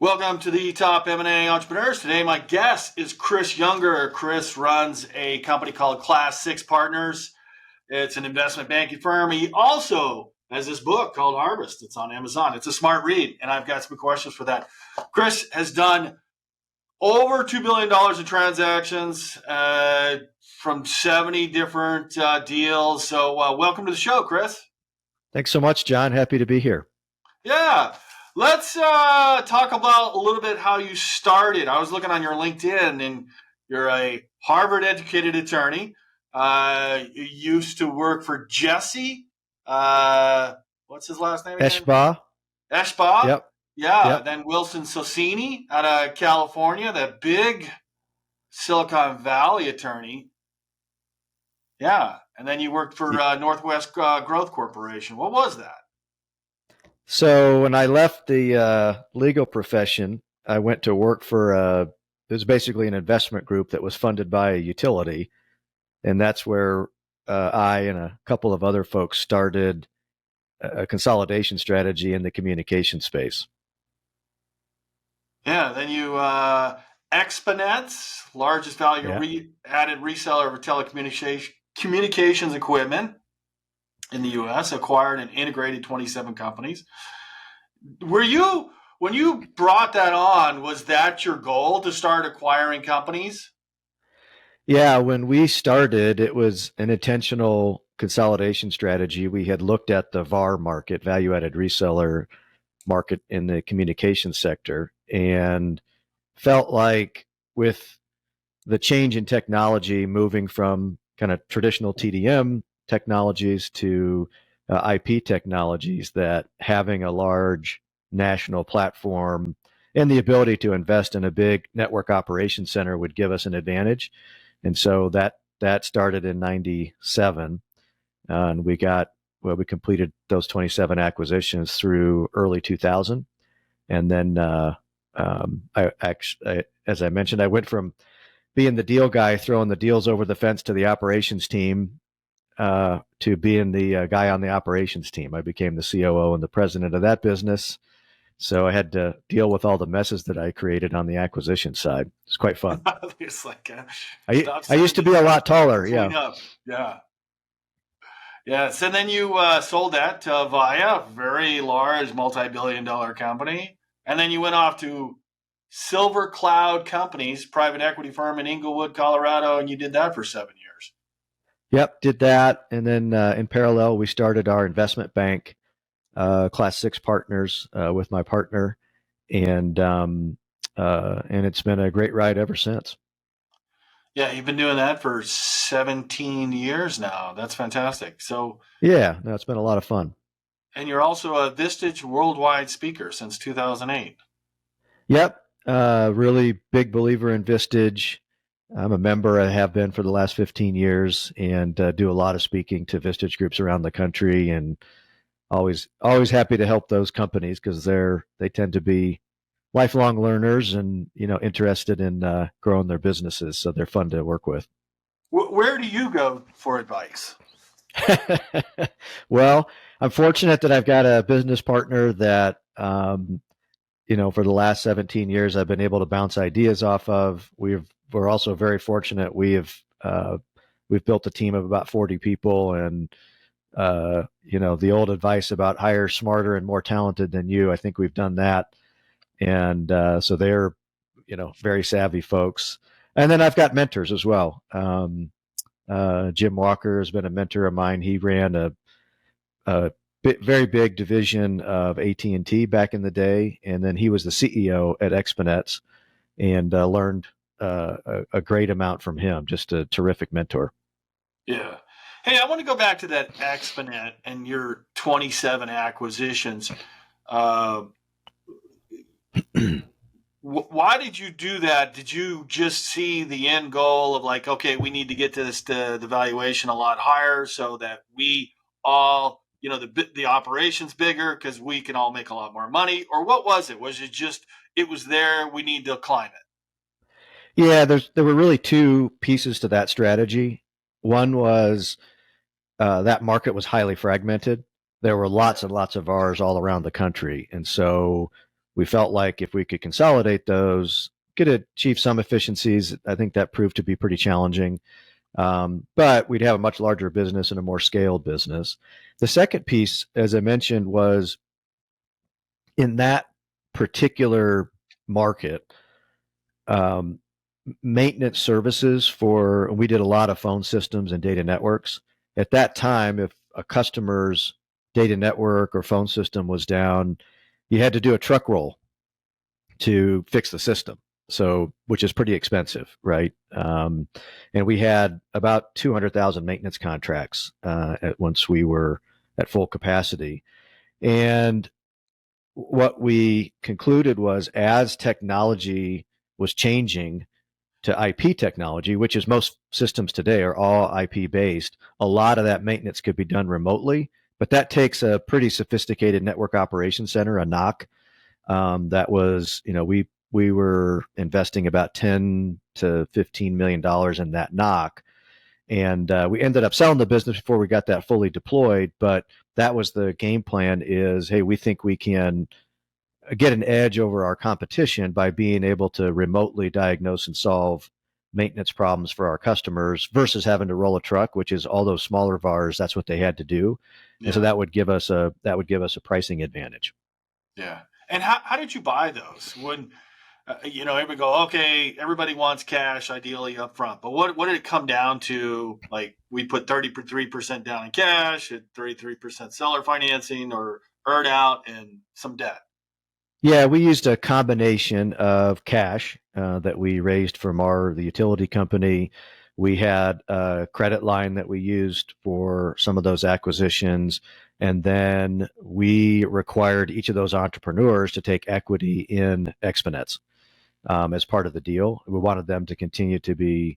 Welcome to the Top M&A Entrepreneurs. Today, my guest is Chris Younger. Chris runs a company called Class 6 Partners. It's an investment banking firm. He also has this book called Harvest. It's on Amazon. It's a smart read, and I've got some questions for that. Chris has done over $2 billion in transactions from 70 different deals. So welcome to the show, Chris. Thanks so much, John. Happy to be here. Yeah. Let's talk about a little bit how you started. I was looking on your LinkedIn, and you're a Harvard-educated attorney. You used to work for Jesse. What's his last name again? Eshba. Eshba? Yep. Yeah. Yep. Then Wilson Sonsini out of California, that big Silicon Valley attorney. Yeah. And then you worked for Northwest Growth Corporation. What was that? So when I left the legal profession, I went to work for it was basically an investment group that was funded by a utility, and that's where I and a couple of other folks started a consolidation strategy in the communication space. Yeah. Then you Expanets, largest value-added reseller of telecommunications equipment in the U.S., acquired and integrated 27 companies. When you brought that on, was that your goal to start acquiring companies? Yeah, when we started, it was an intentional consolidation strategy. We had looked at the VAR market, value-added reseller market in the communication sector, and felt like with the change in technology moving from kind of traditional TDM technologies to IP technologies, that having a large national platform and the ability to invest in a big network operations center would give us an advantage. And so that started in 97. And we completed those 27 acquisitions through early 2000. And then as I mentioned, I went from being the deal guy, throwing the deals over the fence to the operations team, to being the guy on the operations team. I became the COO and the president of that business. So I had to deal with all the messes that I created on the acquisition side. It's quite fun. It's like I used to be a lot taller. Yeah. Yeah. Yes. And then you sold that to Via, very large multi-billion-dollar company. And then you went off to Silver Cloud Companies, private equity firm in Inglewood, Colorado, and you did that for 7 years. Yep, did that. And then in parallel, we started our investment bank, Class 6 Partners, with my partner. And it's been a great ride ever since. Yeah, you've been doing that for 17 years now. That's fantastic. So yeah, no, it's been a lot of fun. And you're also a Vistage Worldwide speaker since 2008. Yep, really big believer in Vistage. I'm a member. I have been for the last 15 years, and do a lot of speaking to Vistage groups around the country, and always happy to help those companies because they tend to be lifelong learners and interested in growing their businesses, so they're fun to work with. Where do you go for advice? Well, I'm fortunate that I've got a business partner that for the last 17 years I've been able to bounce ideas off of. We're also very fortunate. We've built a team of about 40 people, and the old advice about hire smarter and more talented than you, I think we've done that. And so they're, very savvy folks. And then I've got mentors as well. Jim Walker has been a mentor of mine. He ran a very big division of AT&T back in the day, and then he was the CEO at Expanets, and learned a great amount from him. Just a terrific mentor. Yeah. Hey, I want to go back to that Expanet and your 27 acquisitions. Why did you do that? Did you just see the end goal of like, okay, we need to get to the valuation a lot higher so that we all, the operation's bigger because we can all make a lot more money? Or what was it? Was it just, it was there, we need to climb it? Yeah, there were really two pieces to that strategy. One was that market was highly fragmented. There were lots and lots of VARs all around the country. And so we felt like if we could consolidate those, could achieve some efficiencies. I think that proved to be pretty challenging. But we'd have a much larger business and a more scaled business. The second piece, as I mentioned, was in that particular market, um, maintenance services for, we did a lot of phone systems and data networks. At that time, if a customer's data network or phone system was down, you had to do a truck roll to fix the system. So, which is pretty expensive, right? And we had about 200,000 maintenance contracts once we were at full capacity. And what we concluded was, as technology was changing to IP technology, which is most systems today are all IP based, a lot of that maintenance could be done remotely, but that takes a pretty sophisticated network operations center, a NOC. That was, we were investing about $10 to $15 million in that NOC, and we ended up selling the business before we got that fully deployed. But that was the game plan: is, hey, we think we can get an edge over our competition by being able to remotely diagnose and solve maintenance problems for our customers versus having to roll a truck, which is all those smaller VARs. That's what they had to do, Yeah. and so that would give us a pricing advantage. Yeah. And how did you buy those? When everybody go, okay, everybody wants cash ideally up front, but what did it come down to? Like, we put 33% down in cash, at 33% seller financing or earn out, and some debt. Yeah, we used a combination of cash that we raised from the utility company. We had a credit line that we used for some of those acquisitions. And then we required each of those entrepreneurs to take equity in Expanets as part of the deal. We wanted them to continue to be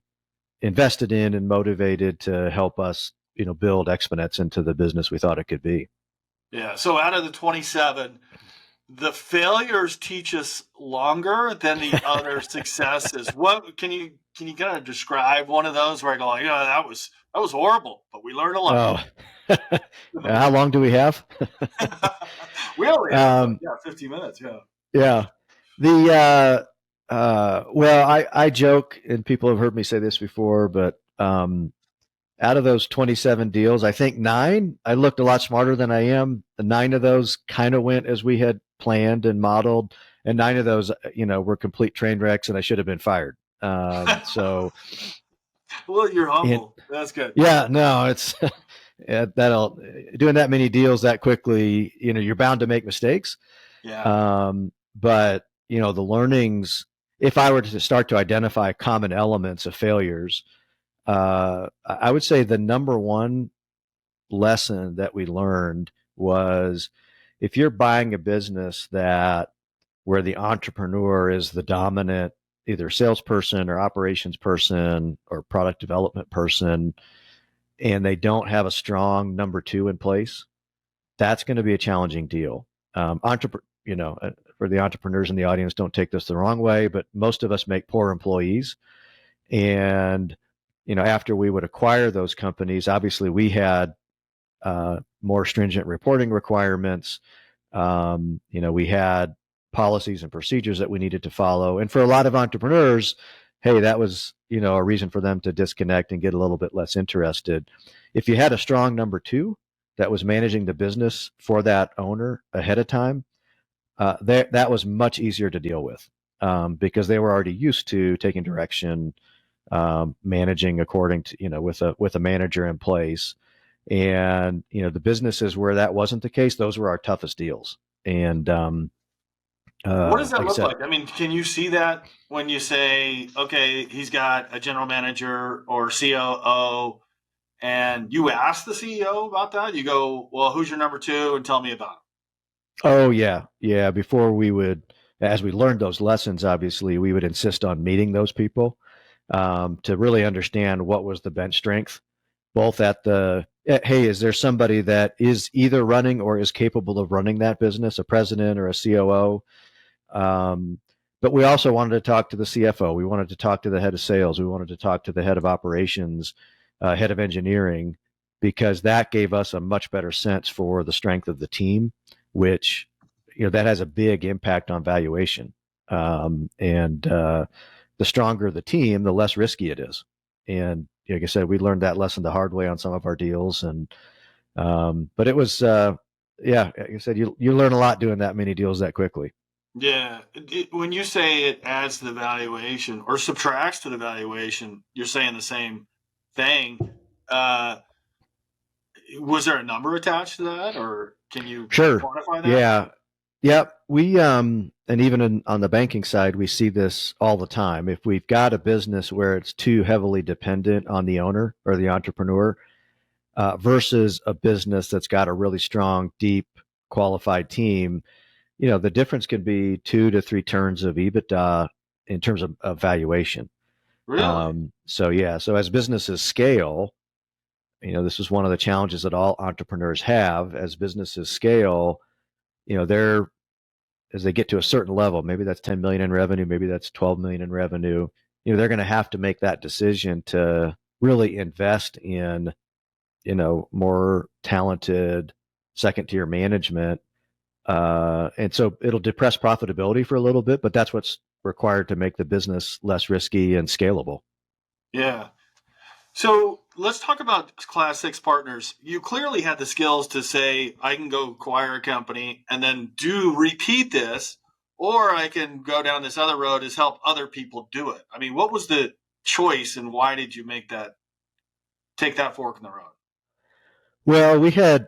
invested in and motivated to help us, build Expanets into the business we thought it could be. Yeah. So out of the 27, the failures teach us longer than the other successes. What can you kind of describe one of those where I go, that was horrible, but we learned a lot. Oh, how long do we have? We only have 15 minutes. Yeah. Yeah. Well, I joke, and people have heard me say this before, but out of those 27 deals, I think 9, I looked a lot smarter than I am. 9 of those kind of went as we had planned and modeled, and 9 of those, were complete train wrecks, and I should have been fired. So, well, you're humble. That's good. Yeah, no, it's that'll doing that many deals that quickly. You're bound to make mistakes. Yeah. But the learnings. If I were to start to identify common elements of failures, I would say the number one lesson that we learned was, if you're buying a business where the entrepreneur is the dominant either salesperson or operations person or product development person, and they don't have a strong number 2 in place, that's going to be a challenging deal. For the entrepreneurs in the audience, don't take this the wrong way, but most of us make poor employees. And after we would acquire those companies, obviously we had more stringent reporting requirements. We had policies and procedures that we needed to follow. And for a lot of entrepreneurs, hey, that was, a reason for them to disconnect and get a little bit less interested. If you had a strong number 2 that was managing the business for that owner ahead of time, that was much easier to deal with because they were already used to taking direction, managing according to, with a manager in place. And, the businesses where that wasn't the case, those were our toughest deals. And what does that look like? I mean, can you see that when you say, okay, he's got a general manager or COO, and you ask the CEO about that? You go, well, who's your number 2, and tell me about him. Oh, yeah. Yeah. Before as we learned those lessons, obviously, we would insist on meeting those people to really understand what was the bench strength, both hey, is there somebody that is either running or is capable of running that business, a president or a COO? But we also wanted to talk to the CFO. We wanted to talk to the head of sales. We wanted to talk to the head of operations, head of engineering, because that gave us a much better sense for the strength of the team, which, that has a big impact on valuation. And the stronger the team, the less risky it is. And like I said, we learned that lesson the hard way on some of our deals. And but it was, yeah, like I said, you learn a lot doing that many deals that quickly. Yeah. When you say it adds to the valuation or subtracts to the valuation, you're saying the same thing. Was there a number attached to that, or can you Sure. quantify that? Yeah. Yep. We and even on the banking side, we see this all the time. If we've got a business where it's too heavily dependent on the owner or the entrepreneur, versus a business that's got a really strong, deep, qualified team, the difference can be 2 to 3 turns of EBITDA in terms of valuation. Really? So yeah, so as businesses scale, this is one of the challenges that all entrepreneurs have. As businesses scale, they're as they get to a certain level, maybe that's 10 million in revenue, maybe that's 12 million in revenue, they're going to have to make that decision to really invest in, more talented second tier management. And so it'll depress profitability for a little bit, but that's what's required to make the business less risky and scalable. Yeah. So let's talk about Class 6 partners. You clearly had the skills to say, I can go acquire a company and then repeat this, or I can go down this other road is help other people do it. I mean, what was the choice and why did you take that fork in the road? Well, we had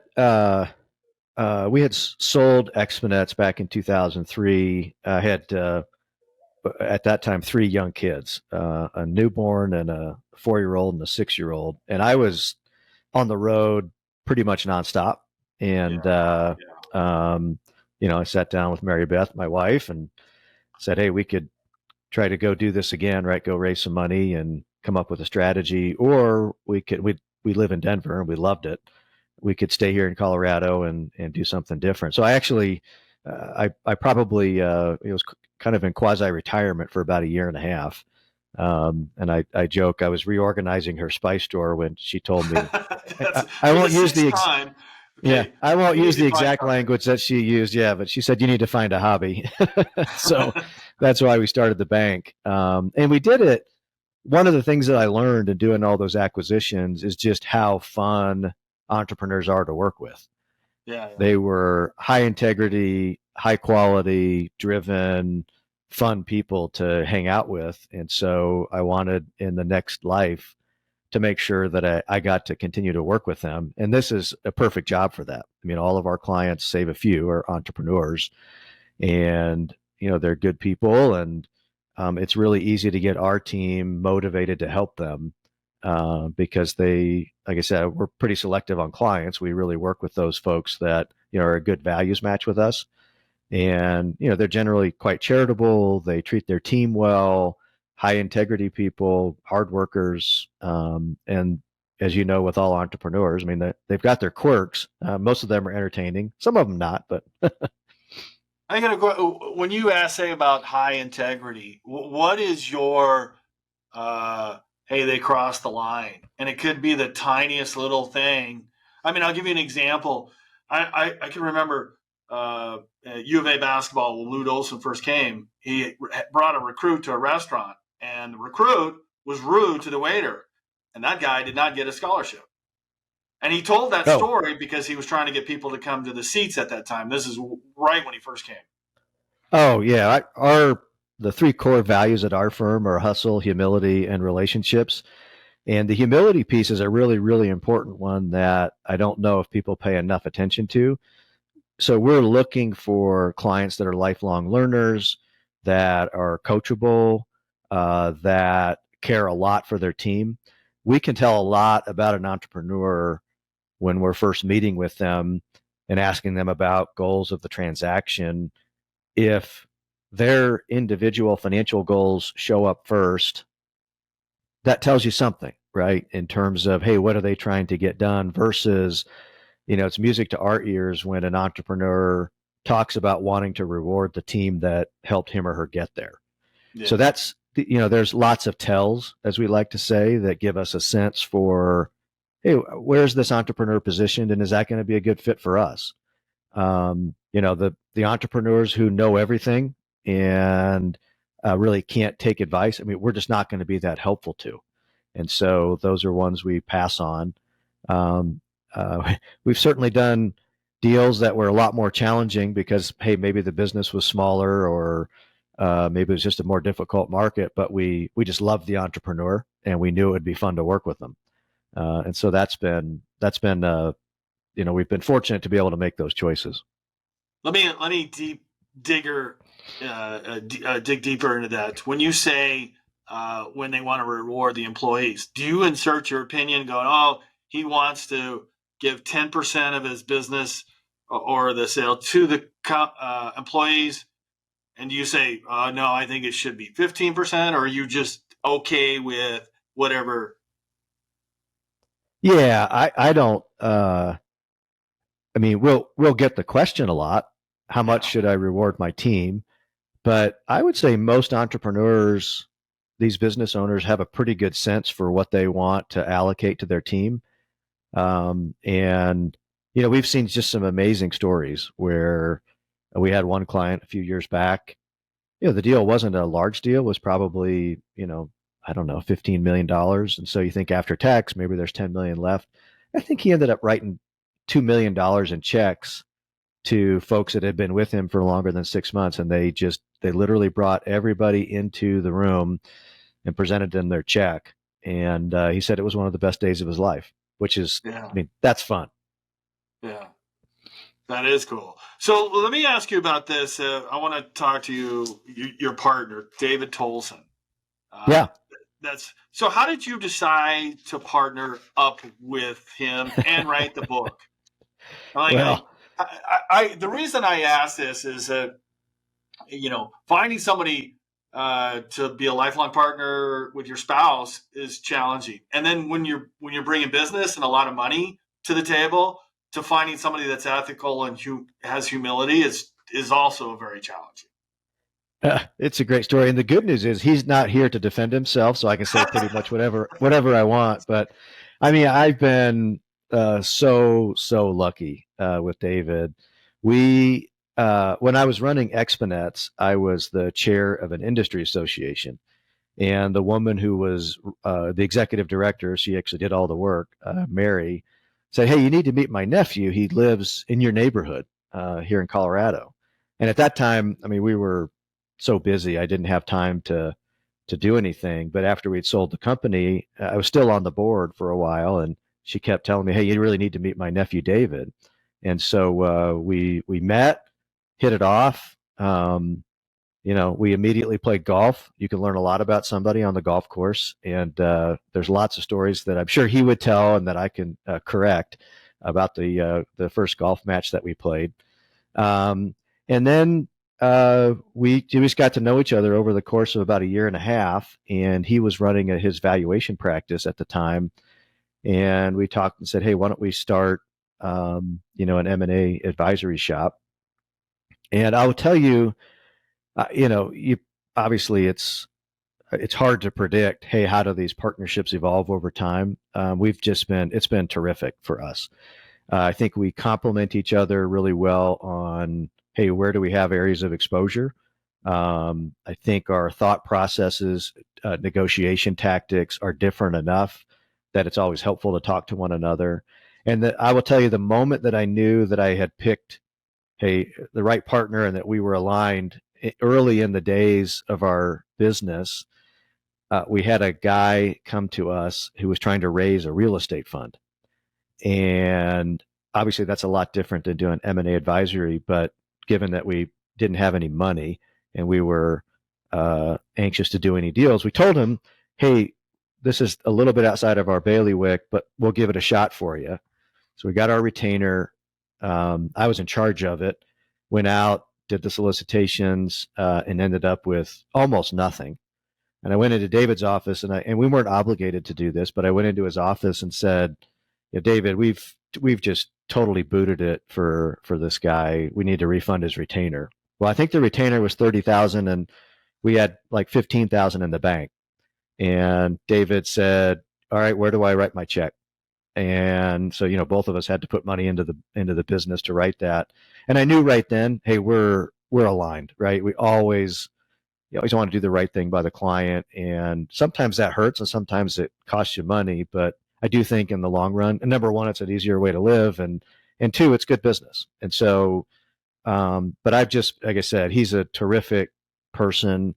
sold Expanets back in 2003. I had at that time 3 young kids, a newborn and a 4-year-old and a 6-year-old, and I was on the road pretty much nonstop. And I sat down with Mary Beth, my wife, and said, "Hey, we could try to go do this again, right? Go raise some money and come up with a strategy, or we live in Denver and we loved it. We could stay here in Colorado and do something different." So I actually, I probably it was kind of in quasi retirement for about a year and a half. And I joke I was reorganizing her spice store when she told me I for the won't use sixth the time. yeah, Okay, I won't you need use to the find exact language that she used. Yeah, but she said you need to find a hobby. So something. that's why we started the bank. And we did it. One of the things that I learned in doing all those acquisitions is just how fun entrepreneurs are to work with. Yeah, yeah. They were high integrity, high quality, driven, fun people to hang out with. And so I wanted in the next life to make sure that I got to continue to work with them. And this is a perfect job for that. I mean, all of our clients, save a few, are entrepreneurs, and they're good people, and it's really easy to get our team motivated to help them, because like I said, we're pretty selective on clients. We really work with those folks that are a good values match with us, and they're generally quite charitable. They treat their team well, high integrity people, hard workers, and as you know, with all entrepreneurs, I mean, they've got their quirks. Most of them are entertaining, some of them not, but I gotta go. When you say about high integrity, what is your hey, they crossed the line? And it could be the tiniest little thing. I mean, I'll give you an example. I can remember U of A basketball when Lute Olson first came. He brought a recruit to a restaurant, and the recruit was rude to the waiter, and that guy did not get a scholarship. And he told that oh, story because he was trying to get people to come to the seats at that time. This is right when he first came. oh yeah, the 3 core values at our firm are hustle, humility, and relationships. And the humility piece is a really, really important one that I don't know if people pay enough attention to. So we're looking for clients that are lifelong learners, that are coachable, that care a lot for their team. We can tell a lot about an entrepreneur when we're first meeting with them and asking them about goals of the transaction. If their individual financial goals show up first, that tells you something, right? In terms of, hey, what are they trying to get done versus, it's music to our ears when an entrepreneur talks about wanting to reward the team that helped him or her get there. Yeah. So there's lots of tells, as we like to say, that give us a sense for, hey, where's this entrepreneur positioned, and is that going to be a good fit for us? The the entrepreneurs who know everything and really can't take advice. I mean, we're just not going to be that helpful to. And so those are ones we pass on. Um, we've certainly done deals that were a lot more challenging because, hey, maybe the business was smaller or maybe it was just a more difficult market, but we just loved the entrepreneur and we knew it would be fun to work with them. And so we've been fortunate to be able to make those choices. Let me dig deeper into that. When you say when they want to reward the employees, do you insert your opinion going, oh, he wants to give 10% of his business or the sale to the employees? And do you say, no, I think it should be 15%, or are you just okay with whatever? Yeah, I don't. I mean, we'll get the question a lot. How much should I reward my team? But I would say most entrepreneurs, these business owners, have a pretty good sense for what they want to allocate to their team. And we've seen just some amazing stories where we had one client a few years back. The deal wasn't a large deal; it was probably I don't know, $15 million. And so you think after tax, maybe there's 10 million left. I think he ended up writing $2 million in checks to folks that had been with him for longer than 6 months, and they literally brought everybody into the room and presented them their check. And he said it was one of the best days of his life, which is, I mean, that's fun. Yeah, that is cool. So let me ask you about this. I want to talk to your partner, David Tolson. Yeah. So how did you decide to partner up with him and write the book? The reason I ask this is that, finding somebody to be a lifelong partner with your spouse is challenging. And then when you're bringing business and a lot of money to the table, to finding somebody that's ethical and has humility is also very challenging. It's a great story. And the good news is he's not here to defend himself, so I can say pretty much whatever I want. But I mean, I've been so lucky with David. When I was running Expanets, I was the chair of an industry association. And the woman who was the executive director, she actually did all the work, Mary, said, hey, you need to meet my nephew. He lives in your neighborhood here in Colorado. And at that time, I mean, we were so busy, I didn't have time to do anything. But after we'd sold the company, I was still on the board for a while, and she kept telling me, hey, you really need to meet my nephew, David. And so we met, hit it off. We immediately played golf. You can learn a lot about somebody on the golf course. And there's lots of stories that I'm sure he would tell and that I can correct about the first golf match that we played. And then we just got to know each other over the course of about a year and a half. And he was running his valuation practice at the time. And we talked and said, hey, why don't we start, an M&A advisory shop? And I will tell you, you obviously it's hard to predict, hey, how do these partnerships evolve over time? It's been terrific for us. I think we complement each other really well on, hey, where do we have areas of exposure? I think our thought processes, negotiation tactics are different enough that it's always helpful to talk to one another. And that I will tell you, the moment that I knew that I had picked, hey, the right partner and that we were aligned early in the days of our business, we had a guy come to us who was trying to raise a real estate fund. And obviously that's a lot different than doing M&A advisory, but given that we didn't have any money and we were anxious to do any deals, we told him, hey, this is a little bit outside of our bailiwick, but we'll give it a shot for you. So we got our retainer. I was in charge of it, went out, did the solicitations, and ended up with almost nothing. And I went into David's office, and we weren't obligated to do this, but I went into his office and said, yeah, David, we've just totally booted it for this guy. We need to refund his retainer. Well, I think the retainer was 30,000 and we had like 15,000 in the bank. And David said, all right, where do I write my check? And so, both of us had to put money into the business to write that. And I knew right then, hey, we're aligned, right? We always you always want to do the right thing by the client, and sometimes that hurts, and sometimes it costs you money. But I do think in the long run, and number one, it's an easier way to live, and two, it's good business. And so, but I've just, like I said, he's a terrific person.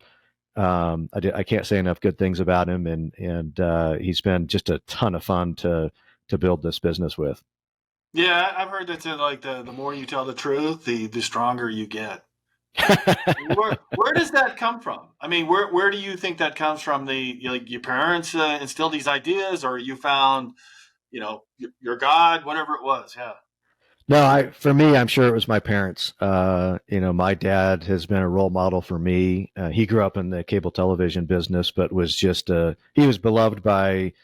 I can't say enough good things about him, and he's been just a ton of fun to build this business with. Yeah, I've heard that like the more you tell the truth, the stronger you get. Where does that come from? I mean, where do you think that comes from? Like your parents instilled these ideas, or you found, your God, whatever it was. Yeah. No, for me, I'm sure it was my parents. My dad has been a role model for me. He grew up in the cable television business, but was just he was beloved by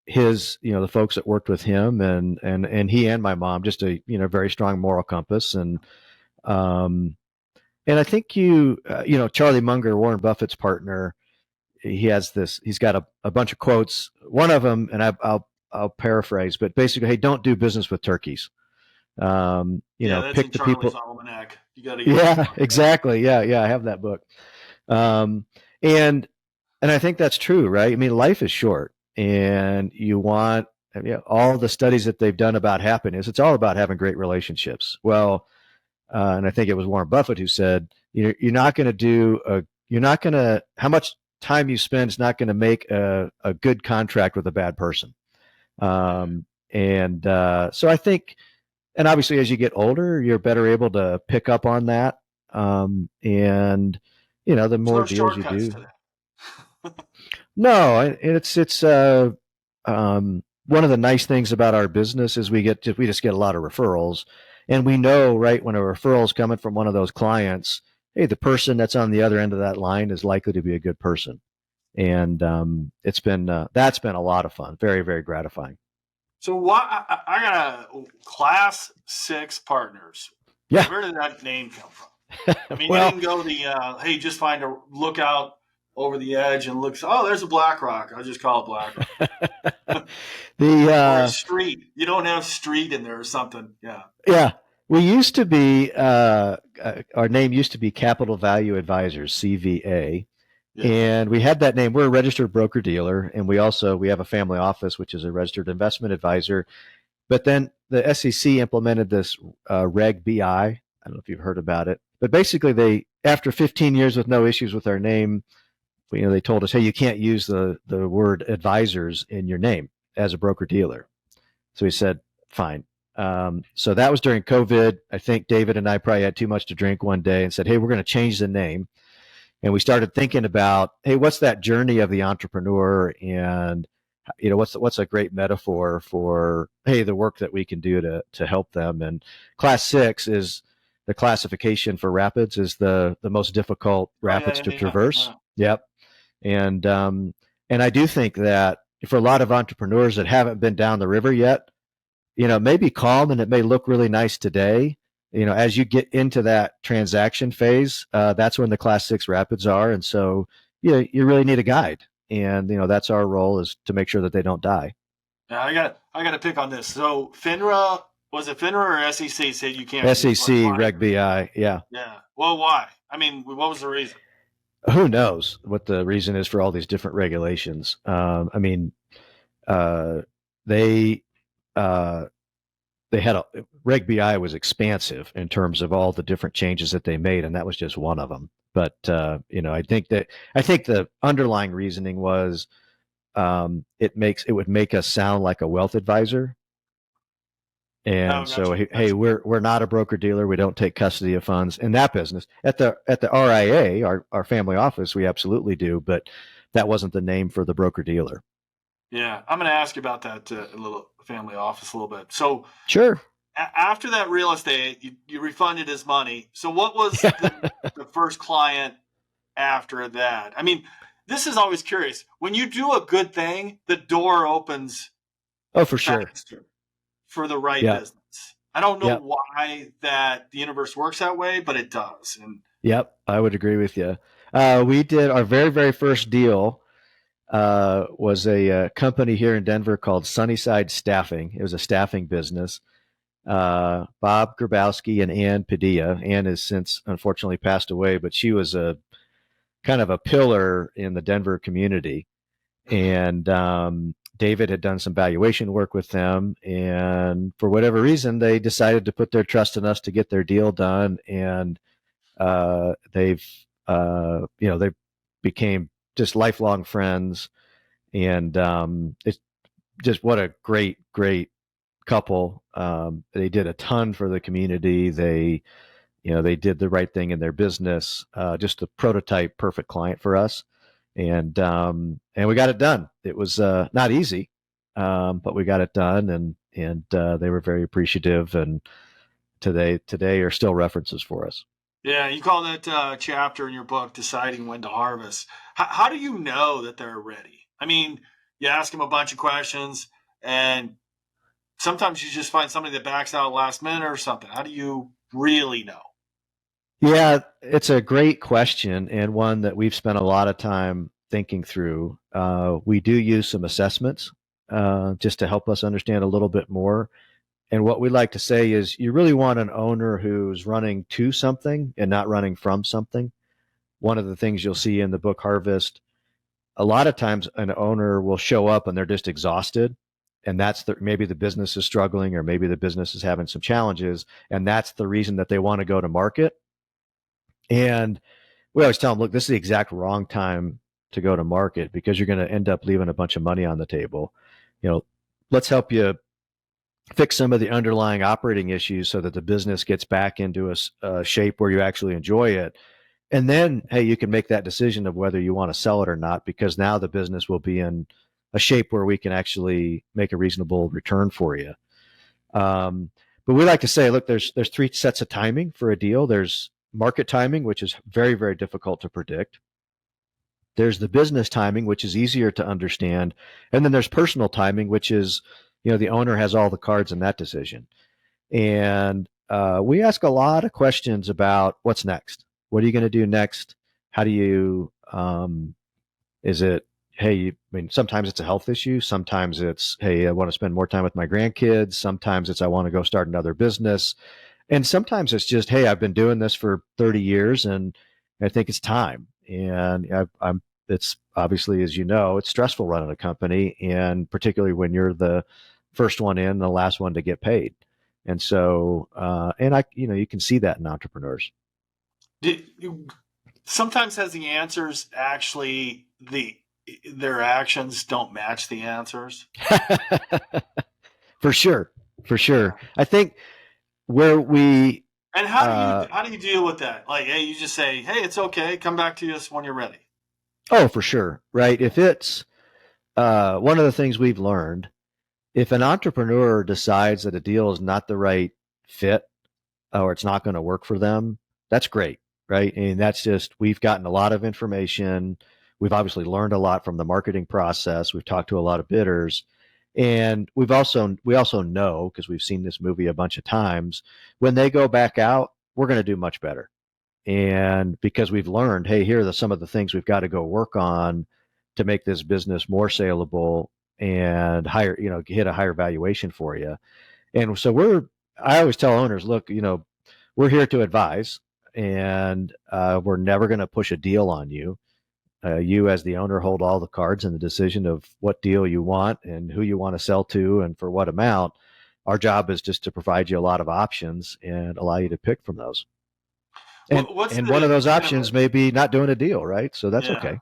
the folks that worked with him, and he and my mom, just a very strong moral compass. Um, and I think Charlie Munger, Warren Buffett's partner, he's got a bunch of quotes. One of them, and I'll paraphrase, but basically, hey, don't do business with turkeys. Yeah, that's Pick in the people. Charlie's Almanac. You got to get Yeah, that. exactly. Yeah, yeah, I have that book. Um, and I think that's true, right? I mean, life is short, and you want all the studies that they've done about happiness. It's all about having great relationships. Well, and I think it was Warren Buffett who said, you're not going to how much time you spend is not going to make a good contract with a bad person. So I think, and obviously as you get older, you're better able to pick up on that. The There's more no deals you shortcuts do. to that. No, it's one of the nice things about our business is we just get a lot of referrals, and we know right when a referral is coming from one of those clients, hey, the person that's on the other end of that line is likely to be a good person, and that's been a lot of fun, very very gratifying. So I got a class 6 partners. Yeah, Where did that name come from? I mean, you well, didn't go hey, just find a lookout over the edge and look. Oh, there's a Black Rock. I'll just call it Black Rock. the Or a street. You don't have street in there or something. Yeah. yeah, we used to be our name used to be Capital Value Advisors, CVA. Yeah. And we had that name. We're a registered broker dealer, and we have a family office, which is a registered investment advisor. But then the SEC implemented this Reg BI. I don't know if you've heard about it, but basically, after 15 years with no issues with our name, they told us, hey, you can't use the word advisors in your name as a broker dealer. So we said, fine. So that was during COVID. I think David and I probably had too much to drink one day and said, hey, we're going to change the name. And we started thinking about, hey, what's that journey of the entrepreneur, and what's a great metaphor for, hey, the work that we can do to help them. And class 6 is the classification for rapids, is the most difficult rapids to traverse. Yep. And I do think that for a lot of entrepreneurs that haven't been down the river yet, it may be calm and it may look really nice today. As you get into that transaction phase, that's when the class 6 rapids are. And so, you really need a guide. And, that's our role, is to make sure that they don't die. Yeah, I got to pick on this. So FINRA, was it FINRA or SEC said you can't? SEC, Reg BI. Yeah. Yeah. Well, why? I mean, what was the reason? Who knows what the reason is for all these different regulations? I mean, they, they had Reg BI was expansive in terms of all the different changes that they made, and that was just one of them. But I think the underlying reasoning was it would make us sound like a wealth advisor, and so hey, we're not a broker dealer. We don't take custody of funds in that business. At the RIA, our family office, we absolutely do, but that wasn't the name for the broker dealer. Yeah, I'm going to ask you about that little family office a little bit. So sure. After that real estate, you refunded his money. So what was the first client after that? I mean, this is always curious. When you do a good thing, the door opens. Oh, for sure. For the right business. I don't know why that the universe works that way, but it does. And yep, I would agree with you. We did our very, very first deal. was a company here in Denver called Sunnyside Staffing. It was a staffing business. Bob Grabowski and Ann Padilla. Ann has since unfortunately passed away, but she was a kind of a pillar in the Denver community. And David had done some valuation work with them, and for whatever reason, they decided to put their trust in us to get their deal done. And they've, they became just lifelong friends. And it's just what a great, great couple. They did a ton for the community. They did the right thing in their business. Just a prototype, perfect client for us, and we got it done. It was not easy, but we got it done, and they were very appreciative, and today are still references for us. Yeah, you call that chapter in your book "Deciding When to Harvest." How do you know that they're ready? I mean, you ask them a bunch of questions, and sometimes you just find somebody that backs out at the last minute or something. How do you really know? Yeah, it's a great question, and one that we've spent a lot of time thinking through. We do use some assessments just to help us understand a little bit more. And what we like to say is you really want an owner who's running to something and not running from something. One of the things you'll see in the book Harvest, a lot of times an owner will show up and they're just exhausted. And maybe the business is struggling, or maybe the business is having some challenges. And that's the reason that they want to go to market. And we always tell them, look, this is the exact wrong time to go to market, because you're going to end up leaving a bunch of money on the table. Let's help you fix some of the underlying operating issues so that the business gets back into a shape where you actually enjoy it. And then, hey, you can make that decision of whether you want to sell it or not, because now the business will be in a shape where we can actually make a reasonable return for you. But we like to say, look, there's three sets of timing for a deal. There's market timing, which is very, very difficult to predict. There's the business timing, which is easier to understand. And then there's personal timing, which is, the owner has all the cards in that decision. And we ask a lot of questions about what's next. What are you going to do next? How do you, is it, hey, sometimes it's a health issue. Sometimes it's, hey, I want to spend more time with my grandkids. Sometimes it's, I want to go start another business. And sometimes it's just, hey, I've been doing this for 30 years and I think it's time. And it's obviously, as you know, it's stressful running a company, and particularly when you're the first one in, the last one to get paid. And so, you can see that in entrepreneurs. Sometimes has the answers actually their actions don't match the answers. For sure. I think where we and how do you deal with that? Like, hey, you just say, hey, it's okay, come back to us when you're ready. Oh, for sure, right? If it's one of the things we've learned, if an entrepreneur decides that a deal is not the right fit or it's not going to work for them, that's great, right? And that's just, we've gotten a lot of information. We've obviously learned a lot from the marketing process. We've talked to a lot of bidders. And we also know, because we've seen this movie a bunch of times, when they go back out, we're going to do much better. And because we've learned, hey, here are some of the things we've got to go work on to make this business more saleable and higher, hit a higher valuation for you. And so I always tell owners, look, we're here to advise, and we're never going to push a deal on you. You as the owner hold all the cards in the decision of what deal you want and who you want to sell to and for what amount. Our job is just to provide you a lot of options and allow you to pick from those. And one of those options may be not doing a deal, right? So that's okay.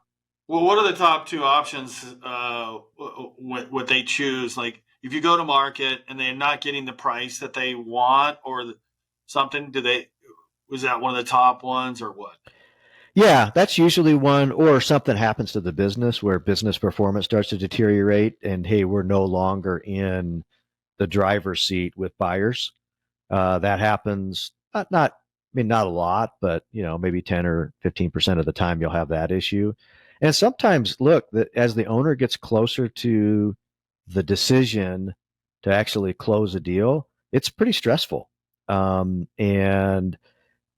Well, what are the top two options? What they choose? Like, if you go to market and they're not getting the price that they want or something, was that one of the top ones or what? Yeah, that's usually one, or something happens to the business where business performance starts to deteriorate, and hey, we're no longer in the driver's seat with buyers. That happens not a lot, but maybe 10 or 15% of the time you'll have that issue. And sometimes, look, as the owner gets closer to the decision to actually close a deal, it's pretty stressful. And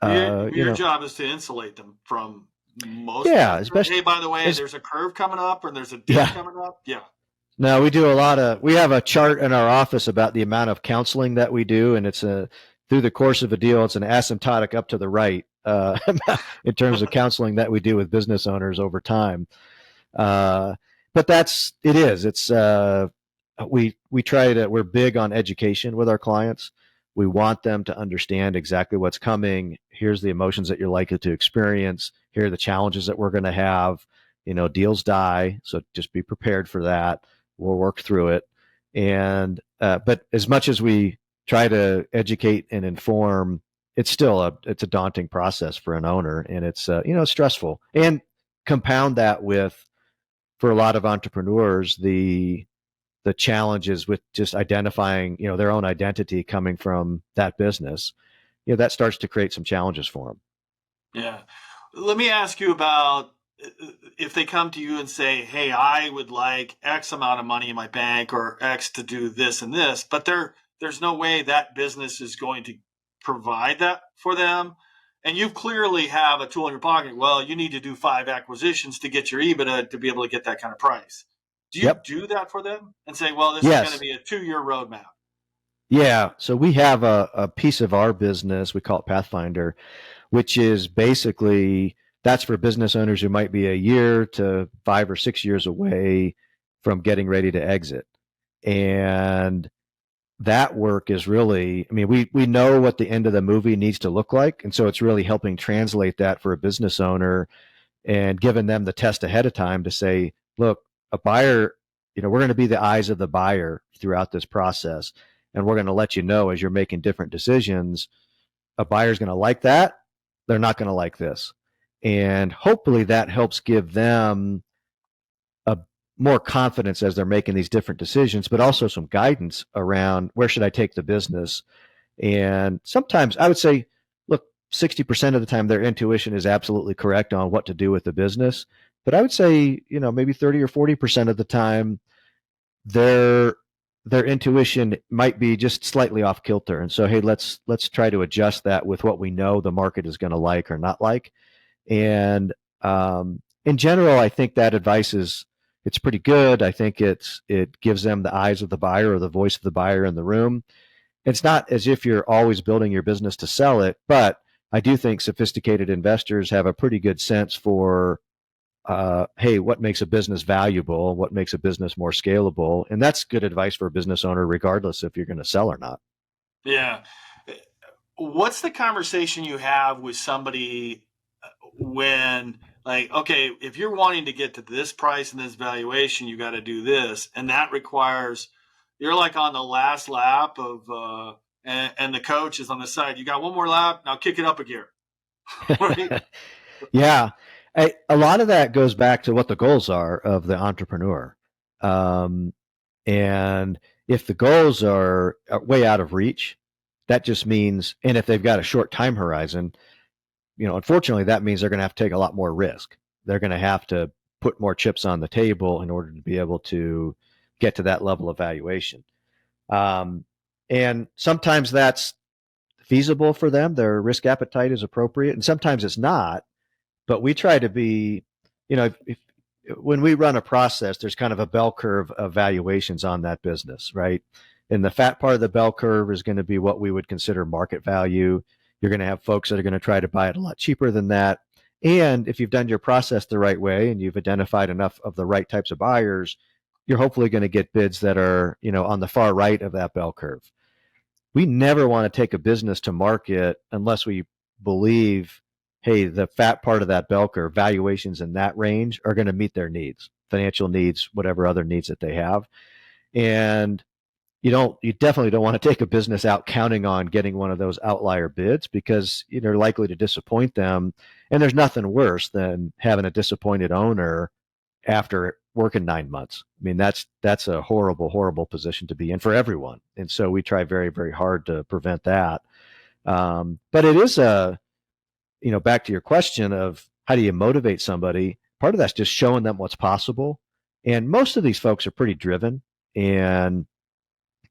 your job is to insulate them from Most Yeah, banks are, hey, especially by the way, as there's a curve coming up or there's a dip yeah. coming up. Yeah. No, we do a lot of. We have a chart in our office about the amount of counseling that we do, and it's a through the course of a deal, it's an asymptotic up to the right in terms of counseling that we do with business owners over time. Uh, but that's it is. It's we try to we're big on education with our clients. We want them to understand exactly what's coming. Here's the emotions that you're likely to experience. Here are the challenges that we're going to have. You know, deals die, so just be prepared for that. We'll work through it. And but as much as we try to educate and inform, it's still a daunting process for an owner, and it's stressful. And compound that with for a lot of entrepreneurs the challenges with just identifying their own identity coming from that business, that starts to create some challenges for them. Yeah. Let me ask you about if they come to you and say, hey, I would like X amount of money in my bank or X to do this and this, but there's no way that business is going to provide that for them. And you clearly have a tool in your pocket. Well, you need to do 5 acquisitions to get your EBITDA to be able to get that kind of price. Do you Yep. do that for them and say, well, this is going to Yes. be a 2-year roadmap? Yeah. So we have a piece of our business, we call it Pathfinder, which is basically that's for business owners who might be a year to 5 or 6 years away from getting ready to exit. And that work is really, I mean, we know what the end of the movie needs to look like. And so it's really helping translate that for a business owner and giving them the test ahead of time to say, look, a buyer, we're going to be the eyes of the buyer throughout this process. And we're going to let you know as you're making different decisions, a buyer's going to like that. They're not going to like this. And hopefully that helps give them a more confidence as they're making these different decisions, but also some guidance around where should I take the business. And sometimes I would say, look, 60% of the time their intuition is absolutely correct on what to do with the business. But I would say, maybe 30 or 40% of the time their intuition might be just slightly off kilter. And so, hey, let's try to adjust that with what we know the market is going to like or not like. And in general, I think that advice it's pretty good. I think it gives them the eyes of the buyer or the voice of the buyer in the room. It's not as if you're always building your business to sell it, but I do think sophisticated investors have a pretty good sense for, hey, what makes a business valuable, what makes a business more scalable, and that's good advice for a business owner, regardless if you're going to sell or not. Yeah. What's the conversation you have with somebody when, like, okay, if you're wanting to get to this price and this valuation, you got to do this, and that requires you're like on the last lap of and the coach is on the side. You got one more lap, now kick it up a gear. Right? Yeah. A lot of that goes back to what the goals are of the entrepreneur. Um, and if the goals are way out of reach, that just means, and if they've got a short time horizon, unfortunately, that means they're going to have to take a lot more risk. They're going to have to put more chips on the table in order to be able to get to that level of valuation. And sometimes that's feasible for them. Their risk appetite is appropriate, and sometimes it's not. But we try to be, if when we run a process, there's kind of a bell curve of valuations on that business, right? And the fat part of the bell curve is going to be what we would consider market value. You're going to have folks that are going to try to buy it a lot cheaper than that. And if you've done your process the right way and you've identified enough of the right types of buyers, you're hopefully going to get bids that are, on the far right of that bell curve. We never want to take a business to market unless we believe, hey, the fat part of that bell curve, valuations in that range are going to meet their needs, financial needs, whatever other needs that they have. And you definitely don't want to take a business out counting on getting one of those outlier bids because you're likely to disappoint them. And there's nothing worse than having a disappointed owner after working 9 months. I mean, that's a horrible, horrible position to be in for everyone. And so we try very, very hard to prevent that. But it is back to your question of how do you motivate somebody? Part of that's just showing them what's possible. And most of these folks are pretty driven. And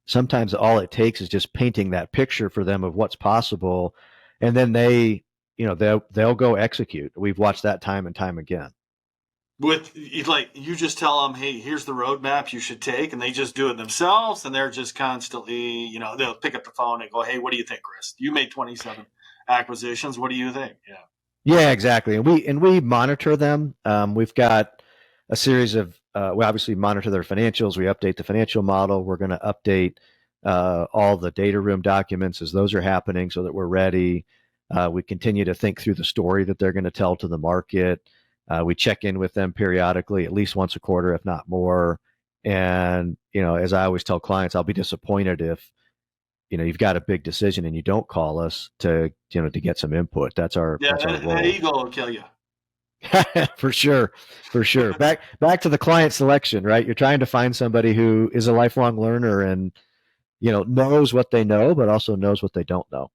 sometimes all it takes is just painting that picture for them of what's possible. And then they they'll go execute. We've watched that time and time again. With like, you just tell them, hey, here's the roadmap you should take, and they just do it themselves, and they're just constantly, they'll pick up the phone and go, hey, what do you think, Chris? You made 27 acquisitions. What do you think? Yeah. Yeah, exactly. And we monitor them. We've got a series of we obviously monitor their financials. We update the financial model. We're going to update all the data room documents as those are happening, so that we're ready. We continue to think through the story that they're going to tell to the market. We check in with them periodically, at least once a quarter, if not more. And as I always tell clients, I'll be disappointed if you've got a big decision and you don't call us to get some input. That's our That role. ego will kill you. For sure. Back to the client selection, right? You're trying to find somebody who is a lifelong learner and knows what they know, but also knows what they don't know.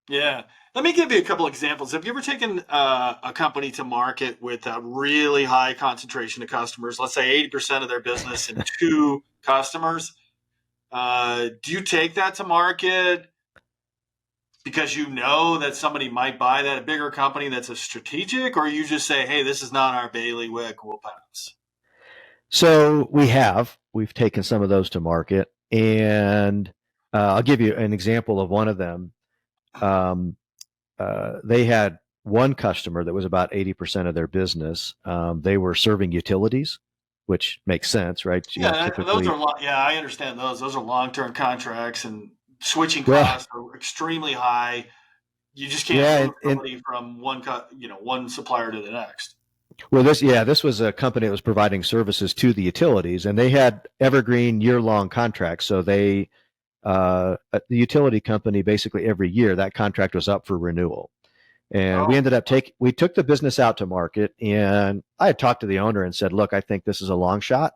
Yeah. Let me give you a couple examples. Have you ever taken a company to market with a really high concentration of customers? Let's say 80% of their business in two customers. Do you take that to market because you know that somebody might buy that, a bigger company that's a strategic, or you just say, hey, this is not our bailiwick, we'll pass? So we've taken some of those to market, and I'll give you an example of one of them. They had one customer that was about 80% of their business. They were serving utilities, which makes sense, right? Those are I understand those. Those are long-term contracts, and switching costs are extremely high. You just can't move somebody from one supplier to the next. Well, this was a company that was providing services to the utilities, and they had evergreen year-long contracts. So the utility company, basically every year that contract was up for renewal. And we took the business out to market, and I had talked to the owner and said, look, I think this is a long shot,